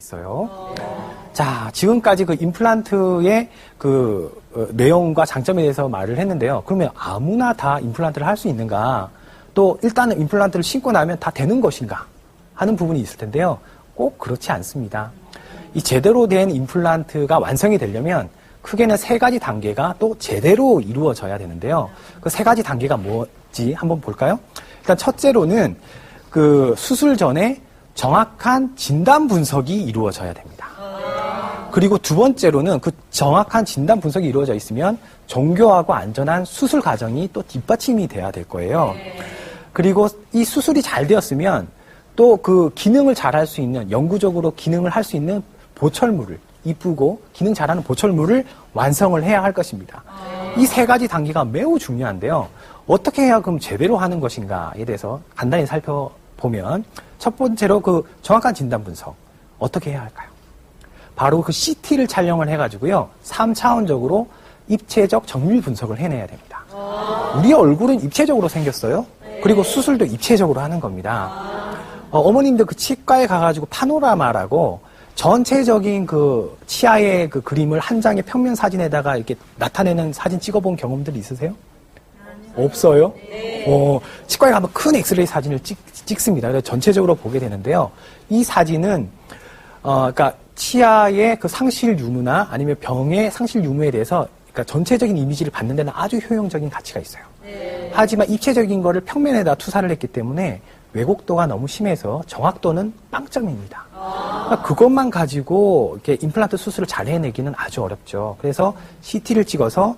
있어요. 자, 지금까지 그 임플란트의 내용과 장점에 대해서 말을 했는데요. 그러면 아무나 다 임플란트를 할 수 있는가? 또 일단은 임플란트를 신고 나면 다 되는 것인가? 하는 부분이 있을 텐데요. 꼭 그렇지 않습니다. 이 제대로 된 임플란트가 완성이 되려면 크게는 3가지 단계가 또 제대로 이루어져야 되는데요. 그 3가지 단계가 뭐지? 한번 볼까요? 일단 첫째로는 그 수술 전에 정확한 진단 분석이 이루어져야 됩니다. 그리고 두 번째로는 그 정확한 진단 분석이 이루어져 있으면 정교하고 안전한 수술 과정이 또 뒷받침이 돼야 될 거예요. 그리고 이 수술이 잘 되었으면 또 그 기능을 잘 할 수 있는, 영구적으로 기능을 할 수 있는 보철물을, 이쁘고 기능 잘하는 보철물을 완성을 해야 할 것입니다. 이 3가지 단계가 매우 중요한데요. 어떻게 해야 그럼 제대로 하는 것인가에 대해서 간단히 살펴보면 첫 번째로 그 정확한 진단 분석 어떻게 해야 할까요? 바로 그 CT를 촬영을 해가지고요. 3차원적으로 입체적 정밀 분석을 해내야 됩니다. 우리 얼굴은 입체적으로 생겼어요. 그리고 수술도 입체적으로 하는 겁니다. 어머님들 그 치과에 가가지고 파노라마라고 전체적인 그 치아의 그 그림을 한 장의 평면 사진에다가 이렇게 나타내는 사진 찍어본 경험들이 있으세요? 없어요? 치과에 가면 큰 엑스레이 사진을 찍습니다. 그래서 전체적으로 보게 되는데요. 이 사진은, 그러니까 치아의 그 상실 유무나 아니면 병의 상실 유무에 대해서 그러니까 전체적인 이미지를 받는 데는 아주 효용적인 가치가 있어요. 하지만 입체적인 거를 평면에다 투사를 했기 때문에 왜곡도가 너무 심해서 정확도는 빵점입니다. 그러니까 그것만 가지고 이렇게 임플란트 수술을 잘 해내기는 아주 어렵죠. 그래서 CT를 찍어서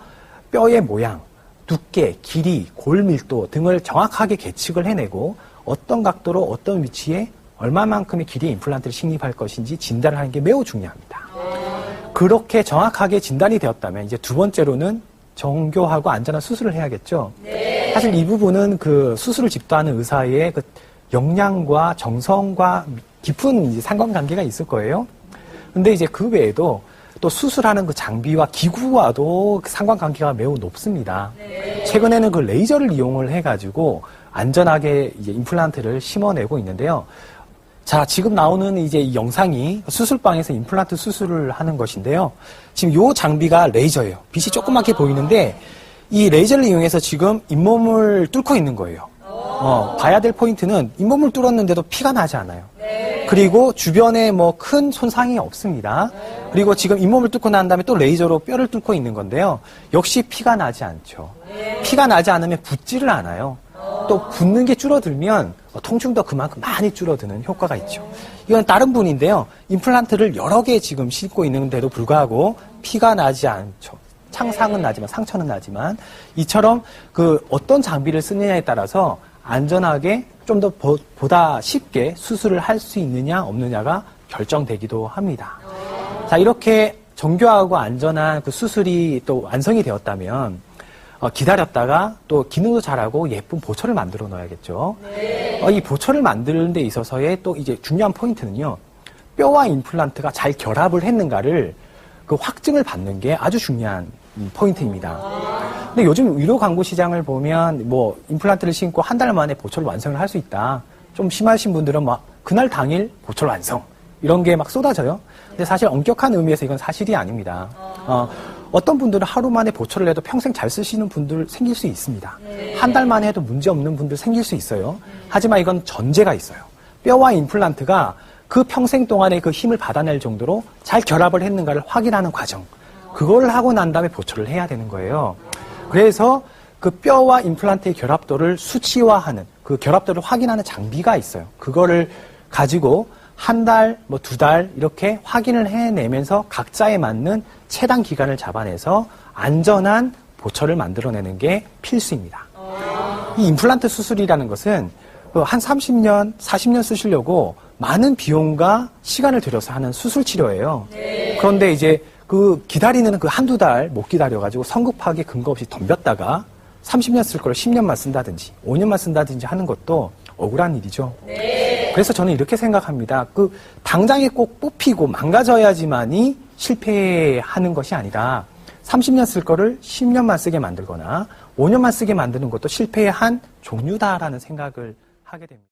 뼈의 모양, 두께, 길이, 골 밀도 등을 정확하게 계측을 해내고 어떤 각도로 어떤 위치에 얼마만큼의 길이의 임플란트를 식립할 것인지 진단을 하는 게 매우 중요합니다. 그렇게 정확하게 진단이 되었다면 이제 두 번째로는 정교하고 안전한 수술을 해야겠죠. 사실 이 부분은 그 수술을 집도하는 의사의 그 역량과 정성과 깊은 이제 상관관계가 있을 거예요. 근데 이제 그 외에도 또 수술하는 그 장비와 기구와도 그 상관관계가 매우 높습니다. 최근에는 그 레이저를 이용을 해가지고 안전하게 이제 임플란트를 심어내고 있는데요. 자, 지금 나오는 이제 이 영상이 수술방에서 임플란트 수술을 하는 것인데요. 지금 요 장비가 레이저예요. 빛이 조그맣게 보이는데 이 레이저를 이용해서 지금 잇몸을 뚫고 있는 거예요. 봐야 될 포인트는 잇몸을 뚫었는데도 피가 나지 않아요. 그리고 주변에 뭐 큰 손상이 없습니다. 그리고 지금 잇몸을 뚫고 난 다음에 또 레이저로 뼈를 뚫고 있는 건데요. 역시 피가 나지 않죠. 피가 나지 않으면 붓지를 않아요. 또 붓는 게 줄어들면 통증도 그만큼 많이 줄어드는 효과가 있죠. 이건 다른 분인데요. 임플란트를 여러 개 지금 싣고 있는데도 불구하고 피가 나지 않죠. 창상은 나지만 상처는 나지만 이처럼 그 어떤 장비를 쓰느냐에 따라서 안전하게 좀 더 보다 쉽게 수술을 할 수 있느냐 없느냐가 결정되기도 합니다. 자, 이렇게 정교하고 안전한 그 수술이 또 완성이 되었다면 기다렸다가 또 기능도 잘하고 예쁜 보철을 만들어 놓아야겠죠. 이 보철을 만드는 데 있어서의 또 이제 중요한 포인트는요. 뼈와 임플란트가 잘 결합을 했는가를 그 확증을 받는 게 아주 중요한 포인트입니다. 근데 요즘 의료 광고 시장을 보면 뭐 임플란트를 신고 한 달 만에 보철 완성을 할 수 있다. 좀 심하신 분들은 막 그날 당일 보철 완성 이런 게 막 쏟아져요. 근데 사실 엄격한 의미에서 이건 사실이 아닙니다. 어떤 분들은 하루 만에 보철을 해도 평생 잘 쓰시는 분들 생길 수 있습니다. 한 달 만에 해도 문제 없는 분들 생길 수 있어요. 하지만 이건 전제가 있어요. 뼈와 임플란트가 그 평생 동안에 그 힘을 받아낼 정도로 잘 결합을 했는가를 확인하는 과정. 그걸 하고 난 다음에 보철을 해야 되는 거예요. 그래서 그 뼈와 임플란트의 결합도를 수치화하는 그 결합도를 확인하는 장비가 있어요. 그거를 가지고 한 달, 뭐 2달 이렇게 확인을 해내면서 각자에 맞는 최단 기간을 잡아내서 안전한 보철을 만들어내는 게 필수입니다. 이 임플란트 수술이라는 것은 한 30년, 40년 쓰시려고 많은 비용과 시간을 들여서 하는 수술 치료예요. 그런데 이제 그 기다리는 그 한두 달 못 기다려가지고 성급하게 근거 없이 덤볐다가 30년 쓸 걸 10년만 쓴다든지 5년만 쓴다든지 하는 것도 억울한 일이죠. 그래서 저는 이렇게 생각합니다. 그 당장에 꼭 뽑히고 망가져야지만이 실패하는 것이 아니라 30년 쓸 거를 10년만 쓰게 만들거나 5년만 쓰게 만드는 것도 실패의 한 종류다라는 생각을 하게 됩니다.